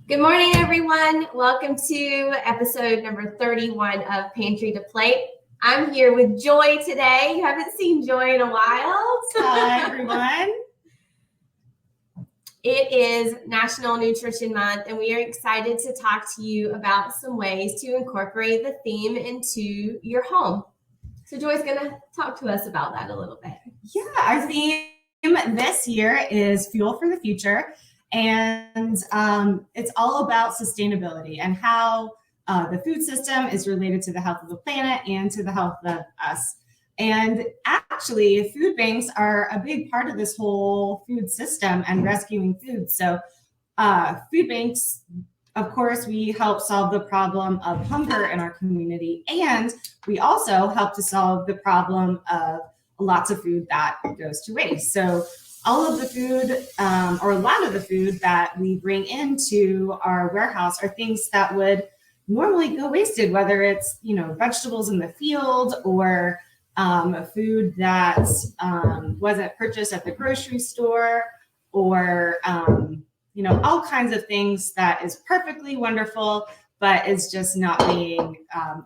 Good morning, everyone. Welcome to episode number 31 of Pantry to Plate. I'm here with Joy today. You haven't seen Joy in a while. Hi, everyone. It is National Nutrition Month, and we are excited to talk to you about some ways to incorporate the theme into your home. So Joy's going to talk to us about that a little bit. Yeah, our theme this year is Fuel for the Future. And it's all about sustainability and how the food system is related to the health of the planet and to the health of us. And actually, food banks are a big part of this whole food system and rescuing food. So food banks, of course, we help solve the problem of hunger in our community. And we also help to solve the problem of lots of food that goes to waste. So all of the food, or a lot of the food that we bring into our warehouse are things that would normally go wasted, whether it's, vegetables in the field or food that wasn't purchased at the grocery store or, all kinds of things that is perfectly wonderful, but is just not being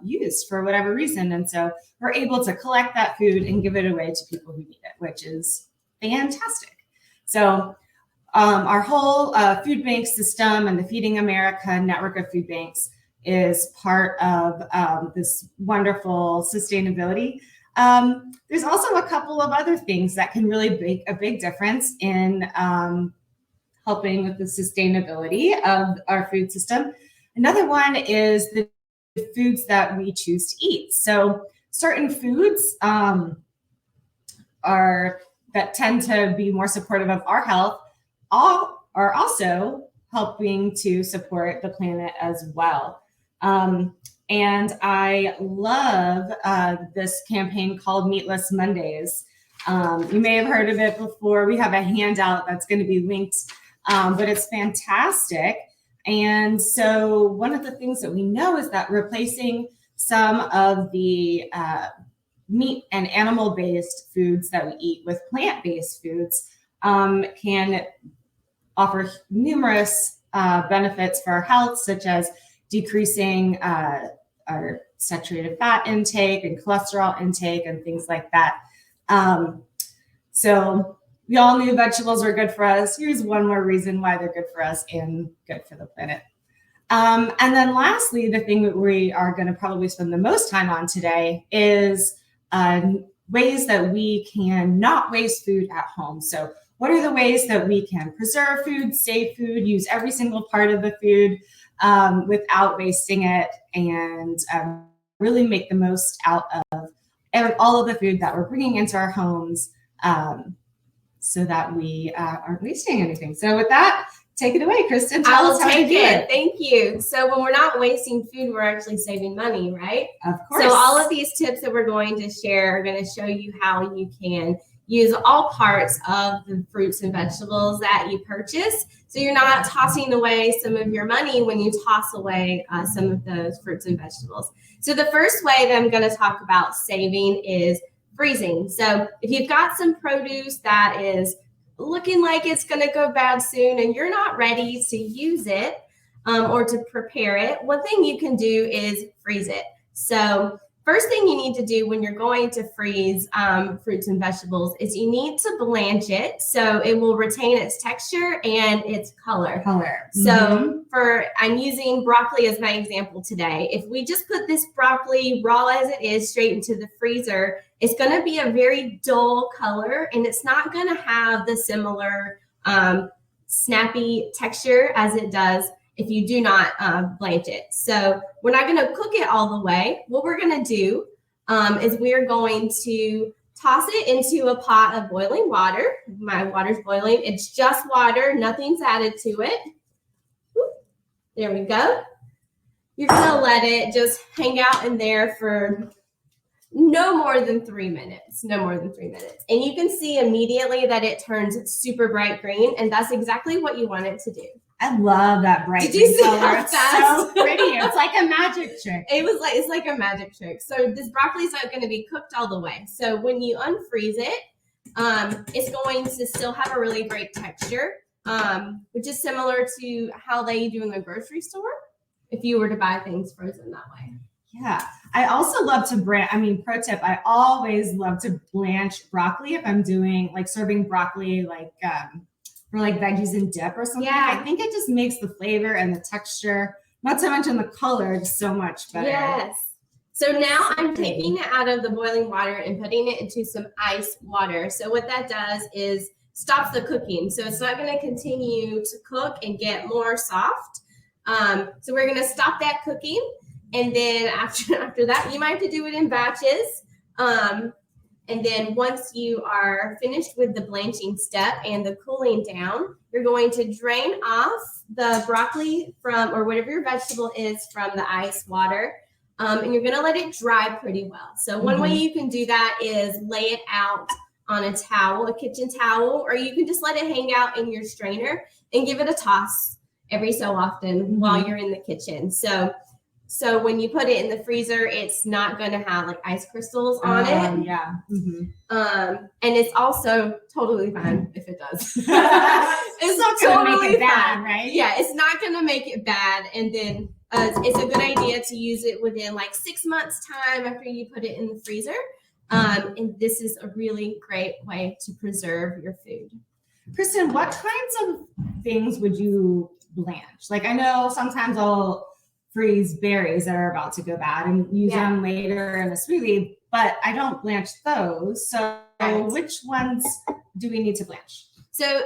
used for whatever reason. And so we're able to collect that food and give it away to people who need it, which is fantastic. So our whole food bank system and the Feeding America network of food banks is part of this wonderful sustainability. There's also a couple of other things that can really make a big difference in helping with the sustainability of our food system. Another one is the foods that we choose to eat. So certain foods that tend to be more supportive of our health are also helping to support the planet as well. And I love this campaign called Meatless Mondays. You may have heard of it before. We have a handout that's going to be linked, but it's fantastic. And so one of the things that we know is that replacing some of the meat and animal-based foods that we eat with plant-based foods can offer numerous benefits for our health, such as decreasing our saturated fat intake and cholesterol intake and things like that. So we all knew vegetables are good for us. Here's one more reason why they're good for us and good for the planet. And then lastly, the thing that we are going to probably spend the most time on today is ways that we can not waste food at home. So what are the ways that we can preserve food, save food, use every single part of the food without wasting it, and really make the most out of all of the food that we're bringing into our homes so that we aren't wasting anything. So with that, take it away, Kristen. I will take it. Thank you. So when we're not wasting food, we're actually saving money, right? Of course. So all of these tips that we're going to share are going to show you how you can use all parts of the fruits and vegetables that you purchase. So you're not tossing away some of your money when you toss away some of those fruits and vegetables. So the first way that I'm going to talk about saving is freezing. So if you've got some produce that is looking like it's going to go bad soon and you're not ready to use it or to prepare it, one thing you can do is freeze it. So first thing you need to do when you're going to freeze fruits and vegetables is you need to blanch it so it will retain its texture and its color. So I'm using broccoli as my example today. If we just put this broccoli raw as it is straight into the freezer, it's going to be a very dull color and it's not going to have the similar snappy texture as it does if you do not blanch it. So we're not going to cook it all the way. What we're going to do is we're going to toss it into a pot of boiling water. My water's boiling. It's just water. Nothing's added to it. There we go. You're going to let it just hang out in there for no more than 3 minutes. And you can see immediately that it turns super bright green, and that's exactly what you want it to do. I love that bright green color. It's so pretty. It's like a magic trick. It's like a magic trick. So this broccoli is not going to be cooked all the way. So when you unfreeze it, it's going to still have a really great texture, which is similar to how they do in the grocery store if you were to buy things frozen that way. Yeah. I also love to pro tip, I always love to blanch broccoli if I'm doing like serving broccoli, like for like veggies and dip or something. Yeah. I think it just makes the flavor and the texture, not to mention the color, just so much better. Yes. So now I'm taking it out of the boiling water and putting it into some ice water. So what that does is stops the cooking. So it's not going to continue to cook and get more soft. So we're going to stop that cooking. And then after that, you might have to do it in batches. And then once you are finished with the blanching step and the cooling down, you're going to drain off the broccoli from, or whatever your vegetable is, from the ice water. And you're going to let it dry pretty well. So one way you can do that is lay it out on a towel, a kitchen towel, or you can just let it hang out in your strainer and give it a toss every so often while you're in the kitchen. So when you put it in the freezer, it's not going to have like ice crystals on it. Yeah. And it's also totally fine if it does. It's not going to make it bad, right? Yeah, it's not going to make it bad. And then it's a good idea to use it within like 6 months time after you put it in the freezer. And this is a really great way to preserve your food. Kristen, what kinds of things would you blanch? Like I know sometimes I'll freeze berries that are about to go bad and use them later in a smoothie, but I don't blanch those. So which ones do we need to blanch? So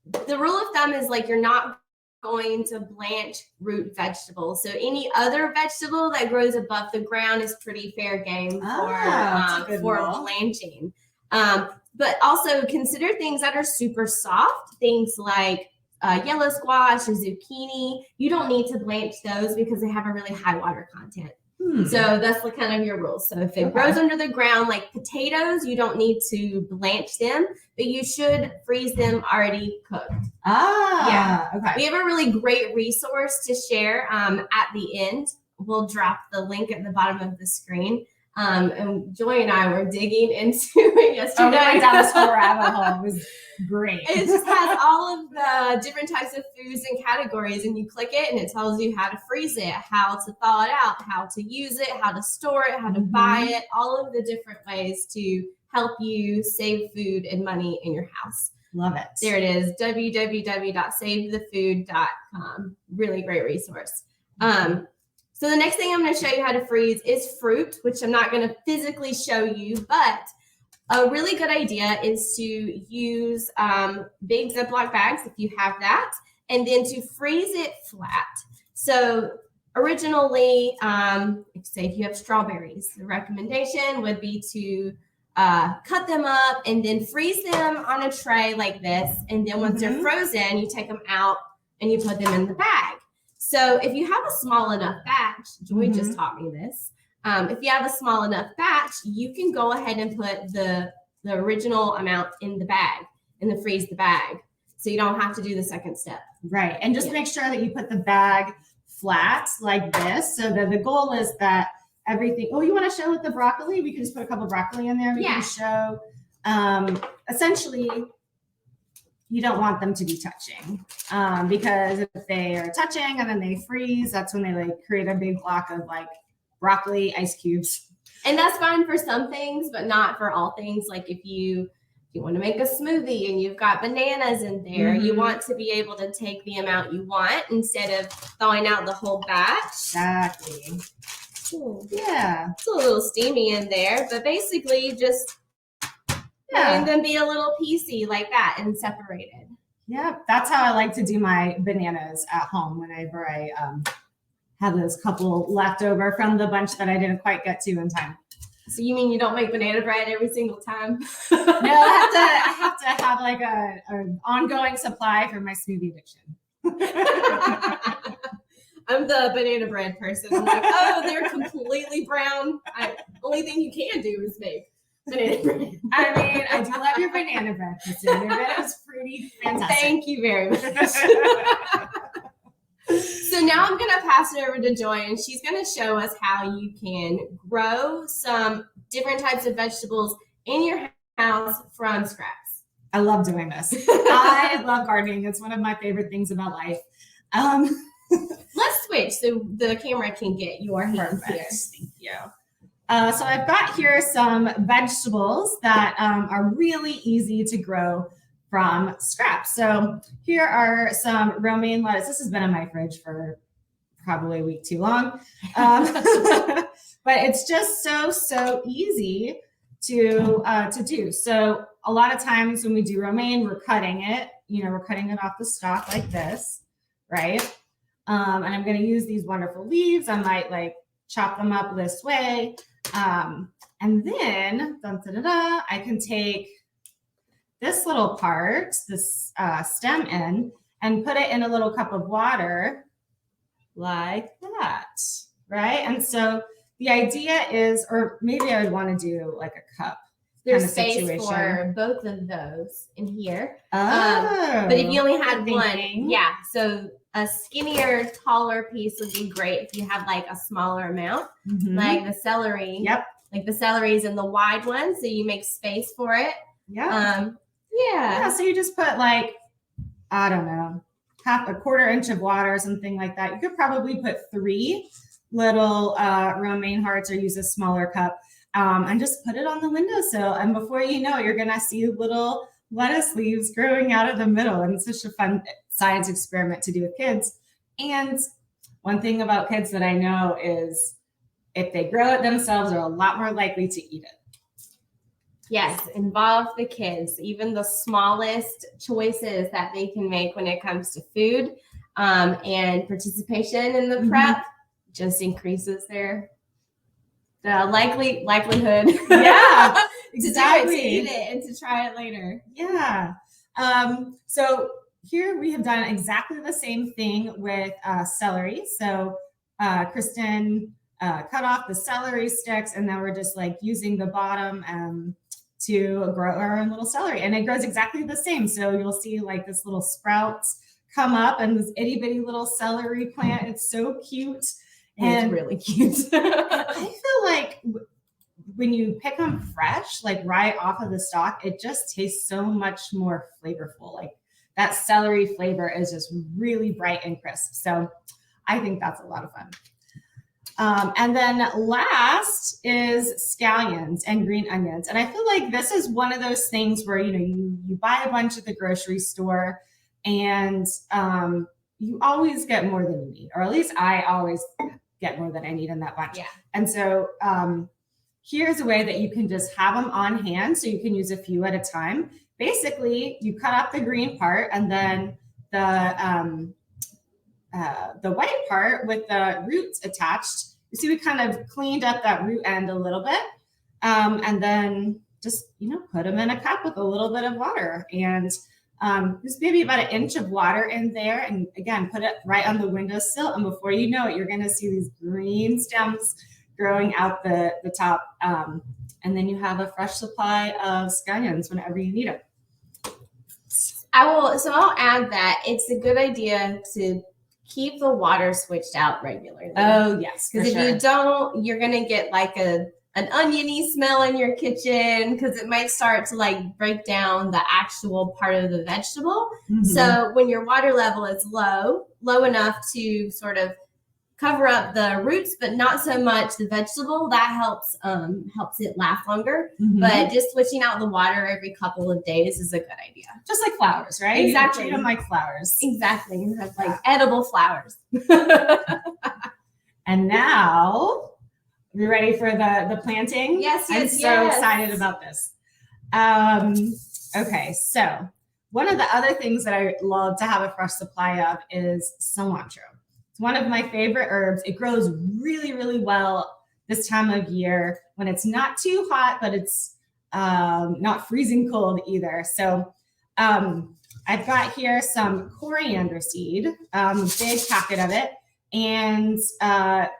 the rule of thumb is like you're not going to blanch root vegetables. So any other vegetable that grows above the ground is pretty fair game for blanching. But also consider things that are super soft, things like yellow squash or zucchini. You don't need to blanch those because they have a really high water content. So that's the kind of your rules. So if it grows under the ground, like potatoes, you don't need to blanch them, but you should freeze them already cooked. Okay. We have a really great resource to share at the end. We'll drop the link at the bottom of the screen. And Joy and I were digging into it yesterday. Going down this whole rabbit hole. It was great. It just has all of the different types of foods and categories, and you click it and it tells you how to freeze it, how to thaw it out, how to use it, how to store it, how to buy it, all of the different ways to help you save food and money in your house. Love it. There it is, www.savethefood.com. Really great resource. So the next thing I'm going to show you how to freeze is fruit, which I'm not going to physically show you, but a really good idea is to use big Ziploc bags if you have that, and then to freeze it flat. So originally, say if you have strawberries, the recommendation would be to cut them up and then freeze them on a tray like this. And then once they're frozen, you take them out and you put them in the bag. So if you have a small enough batch, Joy just taught me this. If you have a small enough batch, you can go ahead and put the original amount in the bag and then freeze the bag. So you don't have to do the second step. Right. And just make sure that you put the bag flat like this. So that the goal is that everything, you want to show with the broccoli? We can just put a couple of broccoli in there. We can show, essentially, you don't want them to be touching because if they are touching and then they freeze, that's when they like create a big block of like broccoli ice cubes. And that's fine for some things, but not for all things. Like if you want to make a smoothie and you've got bananas in there, you want to be able to take the amount you want instead of thawing out the whole batch. Exactly. Yeah. It's a little steamy in there, but basically just and then be a little piecey like that and separated. Yeah, that's how I like to do my bananas at home whenever I have those couple left over from the bunch that I didn't quite get to in time. So you mean you don't make banana bread every single time? No, I have to have like an ongoing supply for my smoothie addiction. I'm the banana bread person. I'm like, they're completely brown. Only thing you can do is make banana bread. I mean, I do love your banana bread, Kristen. Your bread is pretty fantastic. Thank you very much. So now I'm going to pass it over to Joy, and she's going to show us how you can grow some different types of vegetables in your house from scraps. I love doing this. I love gardening. It's one of my favorite things about life. Let's switch so the camera can get your hands here. Thank you. So I've got here some vegetables that are really easy to grow from scraps. So here are some romaine lettuce. This has been in my fridge for probably a week too long. But it's just so easy to do. So a lot of times when we do romaine, we're cutting it, we're cutting it off the stalk like this, right? And I'm going to use these wonderful leaves. I might like chop them up this way. And then I can take this little part, this stem end, and put it in a little cup of water like that, right? And so the idea is, or maybe I would want to do like a cup. There's space for both of those in here. Oh, but if you only had one, yeah. So a skinnier, taller piece would be great if you have like a smaller amount, like the celery. Yep. Like the celery is in the wide one, so you make space for it. Yeah. Yeah. So you just put like, I don't know, a quarter inch of water or something like that. You could probably put 3 little romaine hearts or use a smaller cup. And just put it on the windowsill. And before you know it, you're going to see little lettuce leaves growing out of the middle. And it's such a fun science experiment to do with kids. And one thing about kids that I know is if they grow it themselves, they're a lot more likely to eat it. Yes, involve the kids, even the smallest choices that they can make when it comes to food and participation in the prep just increases their likelihood exactly. to eat it and to try it later. Yeah. So here we have done exactly the same thing with celery. So Kristen cut off the celery sticks, and then we're just like using the bottom to grow our own little celery, and it grows exactly the same. So you'll see like this little sprouts come up and this itty bitty little celery plant. It's so cute. And it's really cute. I feel like when you pick them fresh, like right off of the stalk, it just tastes so much more flavorful. Like that celery flavor is just really bright and crisp. So I think that's a lot of fun. And then last is scallions and green onions. And I feel like this is one of those things where, you buy a bunch at the grocery store and you always get more than you need, or at least I always get more than I need in that bunch. Yeah. And so here's a way that you can just have them on hand so you can use a few at a time. Basically, you cut up the green part and then the white part with the roots attached. You see, we kind of cleaned up that root end a little bit. And then just, put them in a cup with a little bit of water. And there's maybe about 1 inch of water in there. And again, put it right on the windowsill. And before you know it, you're going to see these green stems growing out the top. And then you have a fresh supply of scallions whenever you need them. I'll add that it's a good idea to keep the water switched out regularly. Oh, yes. Because if you don't, you're going to get like an oniony smell in your kitchen because it might start to like break down the actual part of the vegetable. So when your water level is low enough to sort of cover up the roots, but not so much the vegetable, that helps it last longer. But just switching out the water every couple of days is a good idea. Just like flowers, right? Exactly. You treat them like flowers. Exactly. You have like edible flowers. And now, you ready for the planting? Yes. I'm so excited about this. Okay, so one of the other things that I love to have a fresh supply of is cilantro. It's one of my favorite herbs. It grows really, really well this time of year when it's not too hot, but it's not freezing cold either. So I've got here some coriander seed, a big packet of it. And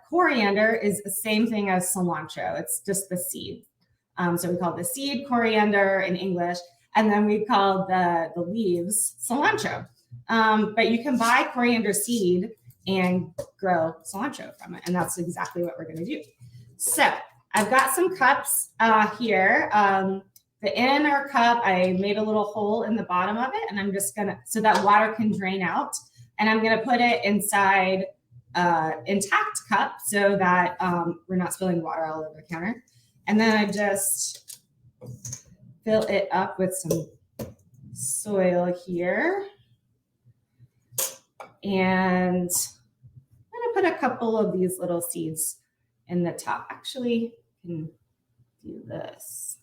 coriander is the same thing as cilantro. It's just the seed. So we call the seed coriander in English, and then we call the leaves cilantro. But you can buy coriander seed and grow cilantro from it, and that's exactly what we're going to do. So I've got some cups here. the inner cup, I made a little hole in the bottom of it, and I'm just gonna, so that water can drain out. And I'm gonna put it inside intact cup so that we're not spilling water all over the counter. And then I just fill it up with some soil here. And I'm gonna put a couple of these little seeds in the top. Actually, I can do this.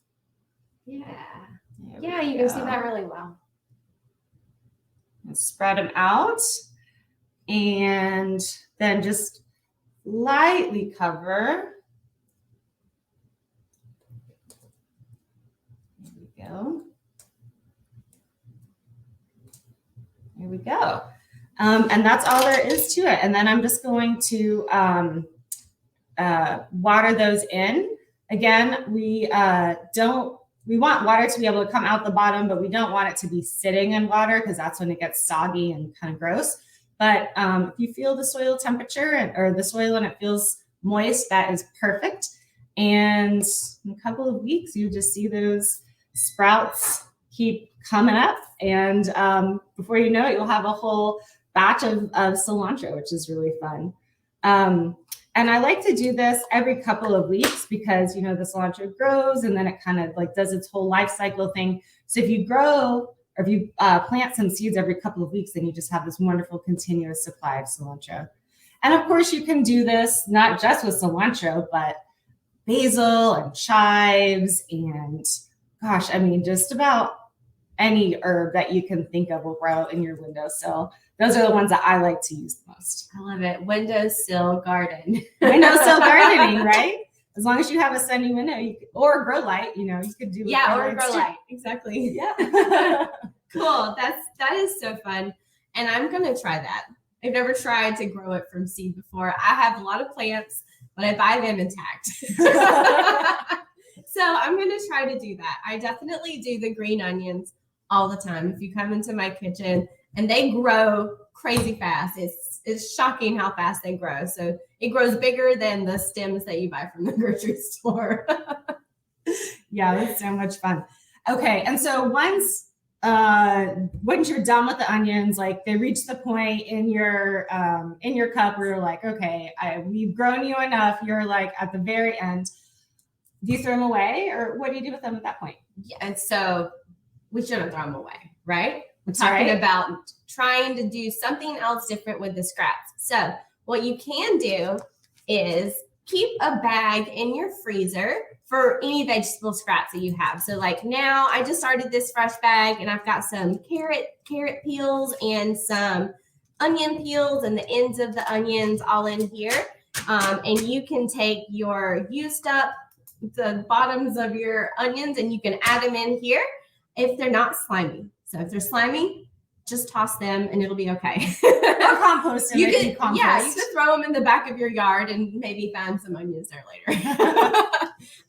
Yeah, you can see that really well. And spread them out, and then just lightly cover. There we go. There we go. And that's all there is to it. And then I'm just going to water those in. Again, we want water to be able to come out the bottom, but we don't want it to be sitting in water because that's when it gets soggy and kind of gross. But if you feel the soil temperature or the soil and it feels moist, that is perfect. And in a couple of weeks, you just see those sprouts keep coming up. And before you know it, you'll have a whole batch of cilantro, which is really fun. And I like to do this every couple of weeks because, the cilantro grows and then it kind of like does its whole life cycle thing. So if you grow or if you plant some seeds every couple of weeks, then you just have this wonderful continuous supply of cilantro. And of course, you can do this not just with cilantro, but basil and chives and just about any herb that you can think of will grow in your windowsill. Those are the ones that I like to use the most. I love it. Windowsill garden. Windowsill gardening, right? As long as you have a sunny window, or a grow light, you could do. Yeah, or a grow light. Exactly. Yeah. Cool. That is so fun. And I'm going to try that. I've never tried to grow it from seed before. I have a lot of plants, but I buy them intact. So I'm going to try to do that. I definitely do the green onions all the time. If you come into my kitchen, and they grow crazy fast. It's shocking how fast they grow. So it grows bigger than the stems that you buy from the grocery store. Yeah, that's so much fun. Okay, and so once you're done with the onions, like they reach the point in your cup where you're like, okay, we've grown you enough. You're like at the very end. Do you throw them away, or what do you do with them at that point? Yeah, and so we shouldn't throw them away, right? We're talking about trying to do something else different with the scraps. So what you can do is keep a bag in your freezer for any vegetable scraps that you have. So like now I just started this fresh bag and I've got some carrot peels and some onion peels and the ends of the onions all in here. And you can take your used up the bottoms of your onions and you can add them in here if they're not slimy. So if they're slimy, just toss them and it'll be okay. Or compost them. You could throw them in the back of your yard and maybe find some onions there later.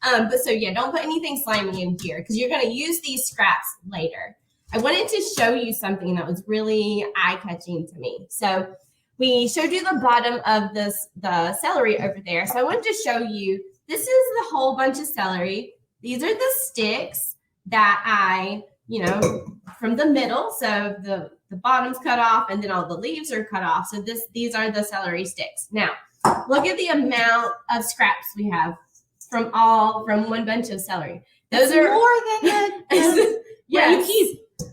But so yeah, don't put anything slimy in here because you're going to use these scraps later. I wanted to show you something that was really eye-catching to me. So we showed you the bottom of the celery over there. So I wanted to show you, this is the whole bunch of celery. These are the sticks that I, from the middle. So the bottom's cut off and then all the leaves are cut off. So these are the celery sticks. Now, look at the amount of scraps we have from one bunch of celery. Those are more than the yes,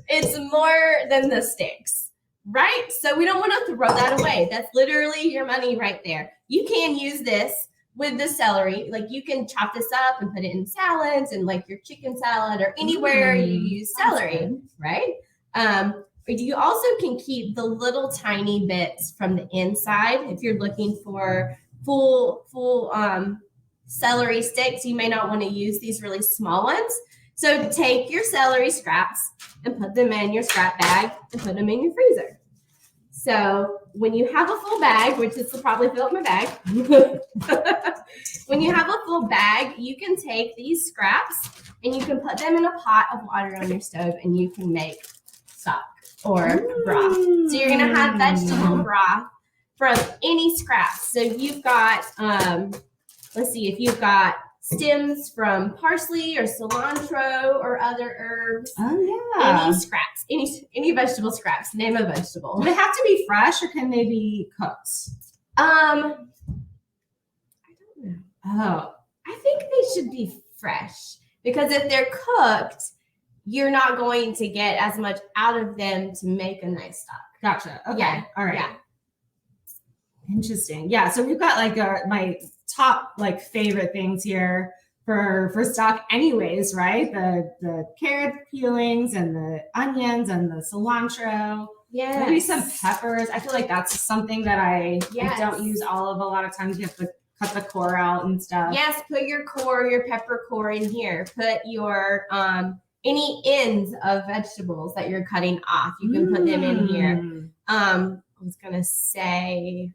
it's more than the sticks, right? So we don't want to throw that away. That's literally your money right there. You can use this with the celery. Like you can chop this up and put it in salads and like your chicken salad or anywhere you use celery, right? You also can keep the little tiny bits from the inside. If you're looking for full celery sticks, you may not want to use these really small ones. So take your celery scraps and put them in your scrap bag and put them in your freezer. So when you have a full bag, which this will probably fill up my bag. When you have a full bag, you can take these scraps and you can put them in a pot of water on your stove and you can make stock or broth. So you're going to have vegetable broth from any scraps. So you've got, let's see, if you've got stems from parsley or cilantro or other herbs. Oh yeah. Any scraps, any vegetable scraps. Name a vegetable. Do they have to be fresh or can they be cooked? I don't know. Oh, I think they should be fresh because if they're cooked, you're not going to get as much out of them to make a nice stock. gotcha. Okay. Yeah. All right. Yeah. Interesting. Yeah. So we've got like my top like favorite things here for stock anyways, right? The carrot peelings and the onions and the cilantro. Yeah. Maybe some peppers. I feel like that's something that I don't use all of. A lot of times you have to cut the core out and stuff. Yes, put your pepper core in here. Put your any ends of vegetables that you're cutting off. You can put them in here. I was gonna say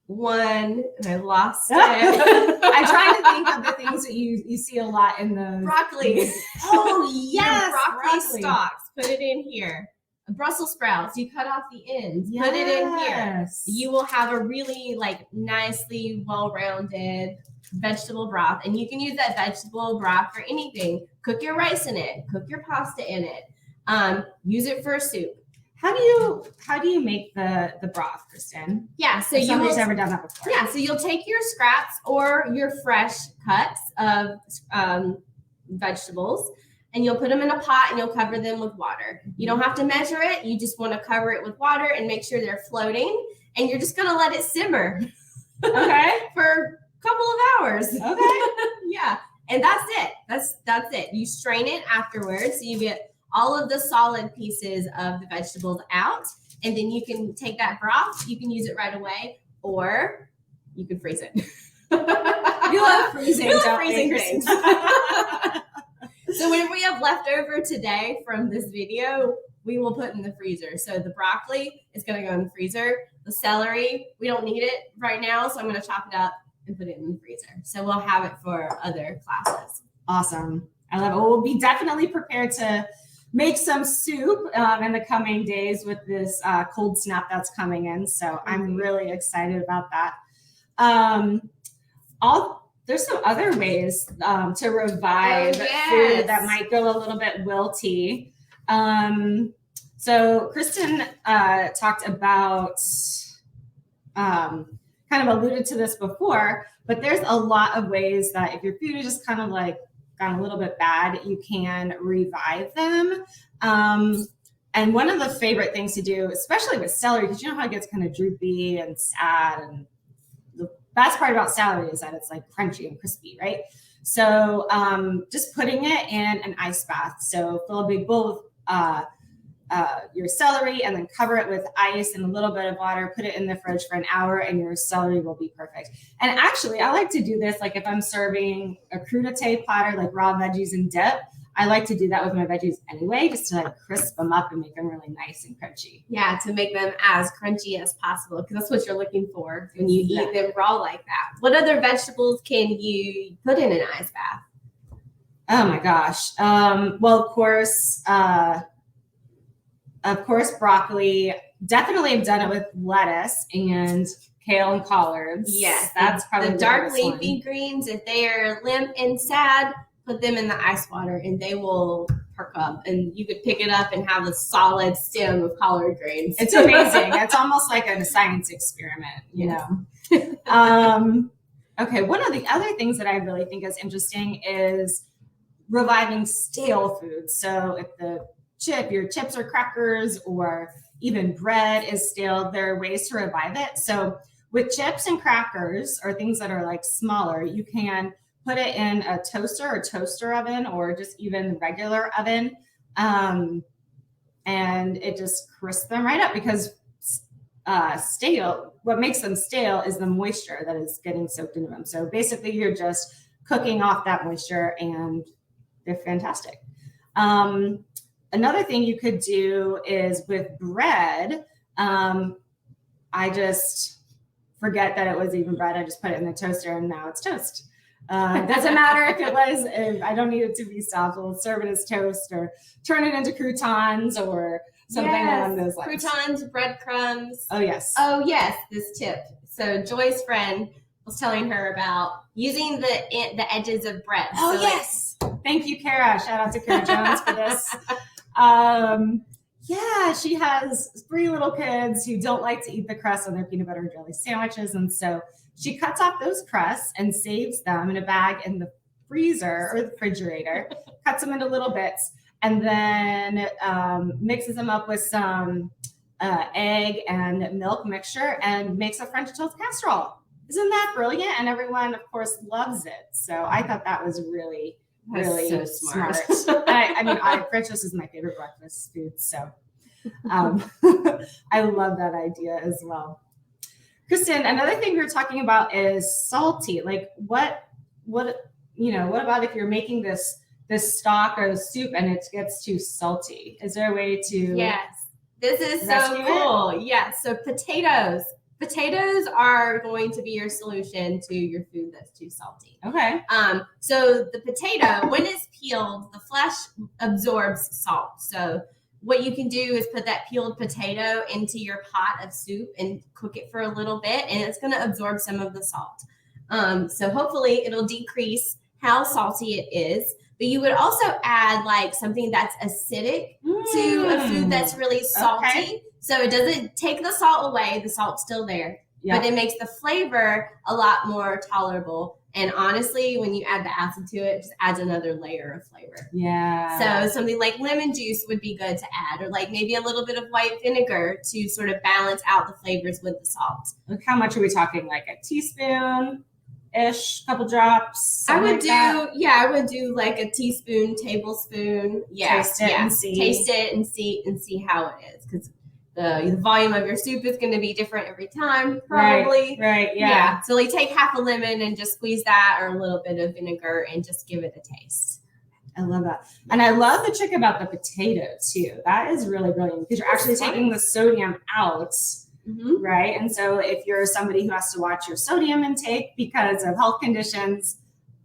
one, and I lost it. I'm trying to think of the things that you see a lot in the broccoli. Oh yes, broccoli stalks. Put it in here. Brussels sprouts. You cut off the ends. Yes. Put it in here. You will have a really like nicely well-rounded vegetable broth, and you can use that vegetable broth for anything. Cook your rice in it. Cook your pasta in it. Use it for a soup. How do you make the broth, Kristen? Yeah, so somebody's never done that before. Yeah, so you'll take your scraps or your fresh cuts of vegetables, and you'll put them in a pot and you'll cover them with water. You don't have to measure it. You just want to cover it with water and make sure they're floating, and you're just going to let it simmer. Okay. For a couple of hours. Okay. Yeah, and that's it. That's it. You strain it afterwards, so you get all of the solid pieces of the vegetables out, and then you can take that broth. You can use it right away, or you can freeze it. You love freezing. We love freezing things. So whatever we have left over today from this video, we will put in the freezer. So the broccoli is going to go in the freezer. The celery, we don't need it right now, so I'm going to chop it up and put it in the freezer. So we'll have it for other classes. Awesome. I love it. We'll be definitely prepared to make some soup in the coming days with this cold snap that's coming in. So I'm really excited about that. There's some other ways to revive food that might go a little bit wilty. So Kristen talked about, kind of alluded to this before, but there's a lot of ways that if your food is just kind of like gone a little bit bad, you can revive them. And one of the favorite things to do, especially with celery, because you know how it gets kind of droopy and sad, and the best part about celery is that it's like crunchy and crispy, right? So just putting it in an ice bath. So fill a big bowl with your celery and then cover it with ice and a little bit of water, put it in the fridge for an hour, and your celery will be perfect. And actually, I like to do this like if I'm serving a crudité platter, like raw veggies and dip. I like to do that with my veggies anyway, just to like crisp them up and make them really nice and crunchy. Yeah, to make them as crunchy as possible, because that's what you're looking for when you eat them raw like that. What other vegetables can you put in an ice bath? Oh my gosh. Well, of course, broccoli. Definitely have done it with lettuce and kale and collards. Yes, that's probably the dark leafy greens. If they are limp and sad, put them in the ice water and they will perk up, and you could pick it up and have a solid stem of collard greens. It's amazing. It's almost like a science experiment, you know. Okay, one of the other things that I really think is interesting is reviving stale foods. So if your chips or crackers or even bread is stale, there are ways to revive it. So with chips and crackers or things that are like smaller, you can put it in a toaster or toaster oven or just even regular oven. And it just crisps them right up, because what makes them stale is the moisture that is getting soaked into them. So basically you're just cooking off that moisture and they're fantastic. Another thing you could do is with bread. I just forget that it was even bread. I just put it in the toaster and now it's toast. It doesn't matter if I don't need it to be soft. We'll serve it as toast or turn it into croutons or something along those lines. Croutons, breadcrumbs. Oh, yes. Oh, yes, this tip. So Joy's friend was telling her about using the edges of bread. Oh, so yes. Thank you, Kara. Shout out to Kara Jones for this. Yeah, she has 3 little kids who don't like to eat the crust on their peanut butter and jelly sandwiches. And so she cuts off those crusts and saves them in a bag in the freezer or the refrigerator, cuts them into little bits, and then mixes them up with some egg and milk mixture and makes a French toast casserole. Isn't that brilliant? And everyone, of course, loves it. So I thought that was really so smart. I mean, French toast is my favorite breakfast food. So I love that idea as well. Kristen, another thing we were talking about is salty. Like what about if you're making this stock or the soup and it gets too salty? Is there a way to Yes, this is so cool. Yes, so potatoes are going to be your solution to your food that's too salty. Okay. So the potato, when it's peeled, the flesh absorbs salt. So what you can do is put that peeled potato into your pot of soup and cook it for a little bit, and it's going to absorb some of the salt. So hopefully it'll decrease how salty it is. But you would also add like something that's acidic to a food that's really salty. Okay. So it doesn't take the salt away. The salt's still there, but it makes the flavor a lot more tolerable. And honestly, when you add the acid to it, it just adds another layer of flavor. Yeah. So something like lemon juice would be good to add, or like maybe a little bit of white vinegar to sort of balance out the flavors with the salt. Like how much are we talking? Like a teaspoon-ish, couple drops? I would do like a teaspoon, tablespoon. Yeah. Taste it and see. Taste it and see how it is. Because the volume of your soup is going to be different every time, probably. Right. Yeah. So like take half a lemon and just squeeze that, or a little bit of vinegar, and just give it a taste. I love that. And I love the trick about the potato too. That is really brilliant because you're actually taking the sodium out, right? And so if you're somebody who has to watch your sodium intake because of health conditions,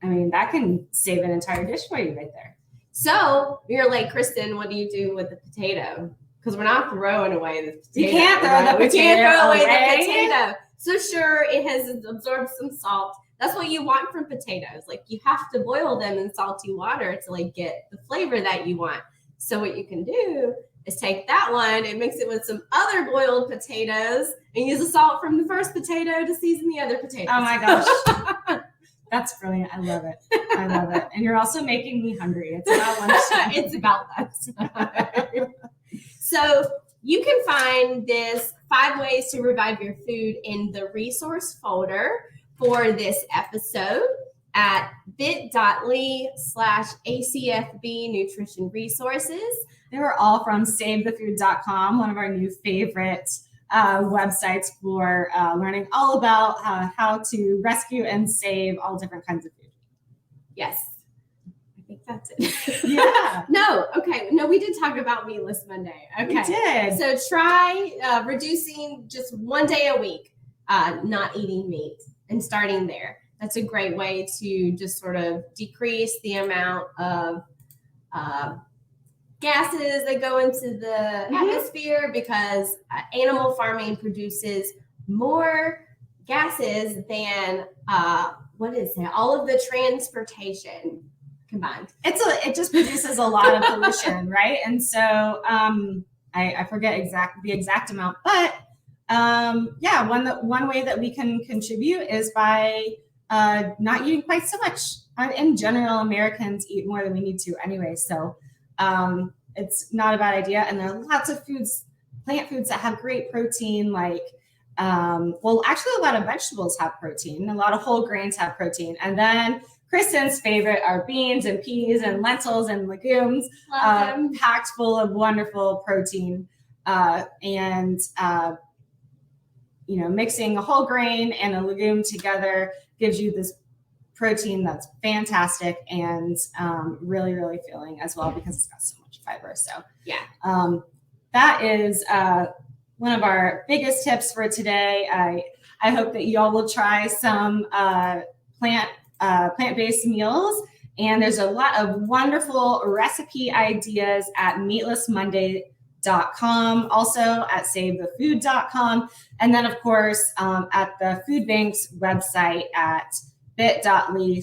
I mean, that can save an entire dish for you right there. So you're like, Kristen, what do you do with the potato? Because we're not throwing away the potato. You can't throw the potato. We can't throw away the potato. So sure, it has absorbed some salt. That's what you want from potatoes. Like you have to boil them in salty water to like get the flavor that you want. So what you can do is take that one and mix it with some other boiled potatoes and use the salt from the first potato to season the other potatoes. Oh my gosh. That's brilliant. I love it. And you're also making me hungry. It's about lunchtime. It's about that. So you can find this 5 ways to revive your food in the resource folder for this episode at bit.ly/ACFB Nutrition Resources. They were all from SaveTheFood.com, one of our new favorite websites for learning all about how to rescue and save all different kinds of food. Yes. I think that's it. Yeah. No, we did talk about Meatless Monday. Okay. We did. So try reducing just 1 day a week, not eating meat, and starting there. That's a great way to just sort of decrease the amount of gases that go into the atmosphere, because animal farming produces more gases than all of the transportation combined. It just produces a lot of pollution, right? And so I forget the exact amount, but one way that we can contribute is by not eating quite so much. In general, Americans eat more than we need to anyway, so it's not a bad idea. And there are lots of plant foods that have great protein, like actually a lot of vegetables have protein, a lot of whole grains have protein, and then Kristen's favorite are beans and peas and lentils and legumes, packed full of wonderful protein. Mixing a whole grain and a legume together gives you this protein that's fantastic and really, really filling as well, because it's got so much fiber. So that is one of our biggest tips for today. I hope that y'all will try some plant-based meals, and there's a lot of wonderful recipe ideas at Meatless Monday also at savethefood.com, and then of course at the food bank's website at bit.ly/ACFB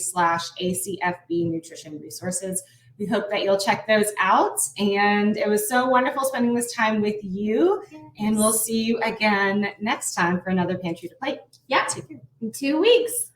nutrition resources. We hope that you'll check those out, and it was so wonderful spending this time with you, and we'll see you again next time for another Pantry to Plate. Yeah, in 2 weeks.